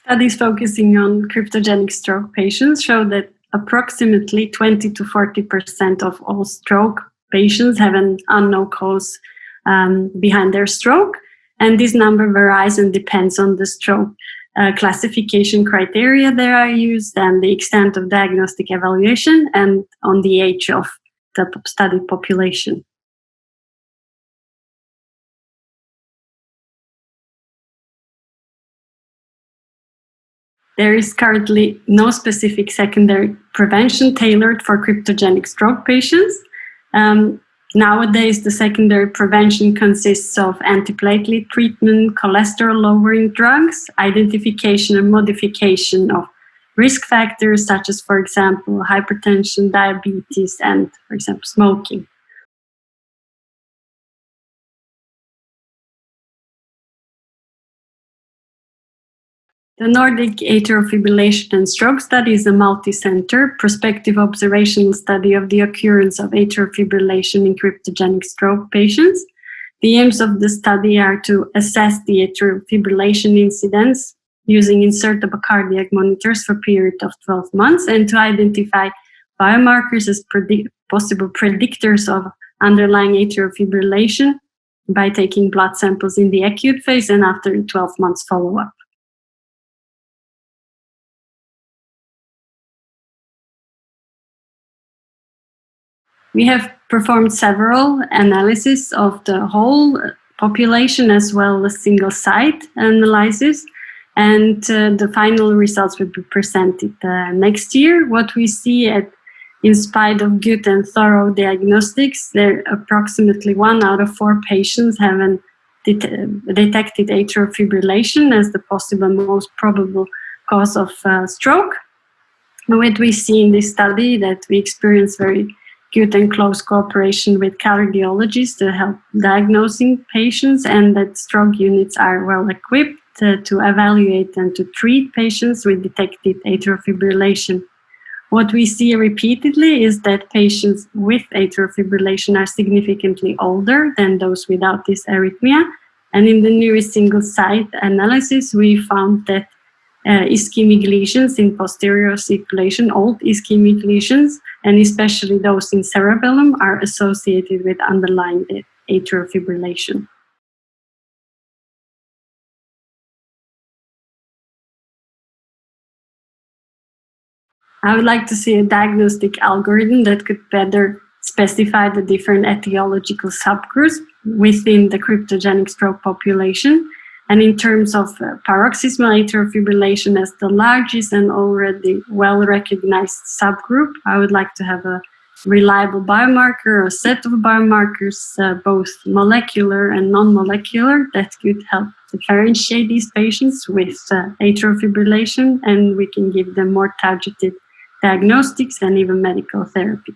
Studies focusing on cryptogenic stroke patients show that approximately 20 to 40% of all stroke patients have an unknown cause behind their stroke. And this number varies and depends on the stroke classification criteria that are used and the extent of diagnostic evaluation and on the age of the study population. There is currently no specific secondary prevention tailored for cryptogenic stroke patients. Nowadays, the secondary prevention consists of antiplatelet treatment, cholesterol-lowering drugs, identification and modification of risk factors such as, for example, hypertension, diabetes, and, for example, smoking. The Nordic Atrial Fibrillation and Stroke Study is a multicentre, prospective observational study of the occurrence of atrial fibrillation in cryptogenic stroke patients. The aims of the study are to assess the atrial fibrillation incidence using insertable cardiac monitors for a period of 12 months and to identify biomarkers as possible predictors of underlying atrial fibrillation by taking blood samples in the acute phase and after 12 months follow-up. We have performed several analyses of the whole population as well as single site analysis, and the final results will be presented next year. What we see in spite of good and thorough diagnostics, there approximately 1 out of 4 patients have detected atrial fibrillation as the possible most probable cause of stroke. What we see in this study that we experience very good and close cooperation with cardiologists to help diagnosing patients, and that stroke units are well equipped to evaluate and to treat patients with detected atrial fibrillation. What we see repeatedly is that patients with atrial fibrillation are significantly older than those without this arrhythmia. And in the newest single-site analysis, we found that ischemic lesions in posterior circulation, old ischemic lesions, and especially those in cerebellum, are associated with underlying atrial fibrillation. I would like to see a diagnostic algorithm that could better specify the different etiological subgroups within the cryptogenic stroke population. And in terms of paroxysmal atrial fibrillation as the largest and already well-recognized subgroup, I would like to have a reliable biomarker or a set of biomarkers, both molecular and non-molecular, that could help differentiate these patients with atrial fibrillation, and we can give them more targeted diagnostics and even medical therapy.